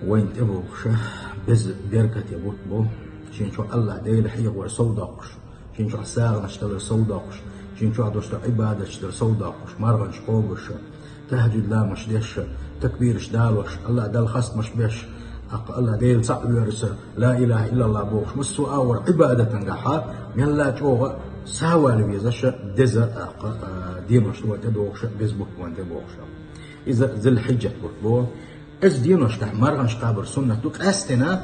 وين تبوش بز بركة يبوت بو شين شو الله دايل حيق ورسوداقش شين شو ساغ نشتغل سوداقش شين شو عدوش عبادة نشتغل سوداقش مرغنش قوبش تهجد لا مش ديش تكبيرش دالوش الله دال خاص مش بيش الله دايل صعب ورس لا إله إلا الله بوش مسو أور عبادة نجحا من لا جوه ساوى لبيزش دزر دينوش وتدوش بيزبوك وانت بوش إذا ذي الحجة بو از دينوش تحمرغنش قابر سنة دوك أستنا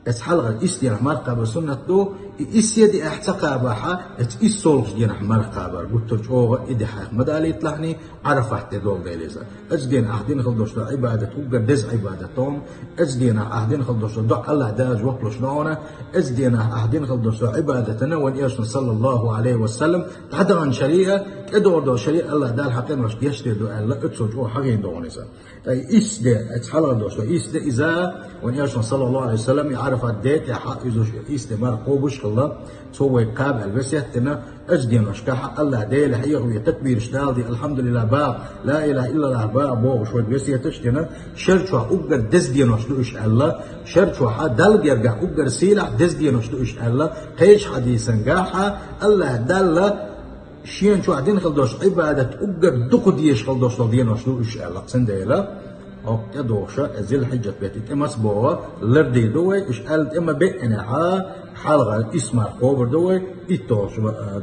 اس حلقة استينا مرقبة سنة دو إسيدي احتقابها ات إسولش دينا مرقبة قلت اوغا إدي حاق مدالي يطلعني عرفت دول ديليزا از دينا أهدين خلدوش دو عبادة وقر دز عبادتهم از دينا أهدين خلدوش دو الله داج وقلوش دعونا از دينا أهدين خلدوش دو عبادتنا وان إيرسن صلى الله عليه وسلم تحدى عن شريعة ادور دو شريعة الله دال حقين وش يشتري دو الله اتسوج او حقين دونيزا إسدي ات حلقة دوش دو إسدي إذا وان إيرسن صلى الله عليه وسلم يعرف الديت يا حق يزوج استمر قوبش الله سوى قابل بس يتنا أجدين وشكاح الله ديل حيق ويتكبير شدالدي الحمد لله باب لا إله إلا الله باب بوغ شوي بس يتشتنا شرط وأقدر دزدين وشلوش الله شرط وحد دل يرجع أقدر سيلح دزدين وشلوش الله قيش حديثا قاحة الله دل شين شو عدين خلدوش عبادة أقدر دقديش خلدوش دين وشلوش الله سنديلا أو تدوشة زي الحجة بيتك إما سبوه لردي دوي إيش قالت إما بيئنا حلقة اسمها خوبر دوي إتوش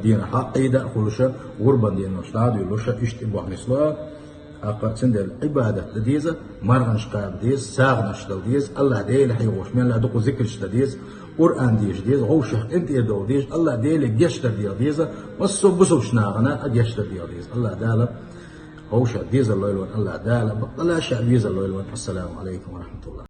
دينا حقيدة خلوشة غربان دينا شتاد يلوشة إشتباه مثلا سند العبادة لديزة مرغنش قاب ديز ساغنش ديز الله ديل حيوش من الله دقو ذكرش ديز قرآن ديش ديز غوشة انت يدو ديش الله ديل جشتر ديزة وصو بسوش ناغنا أجشتر ديز الله دالب هوشة ديز الله يلون الله دالب بطلا شعب ديز الله يلون. السلام عليكم ورحمة الله.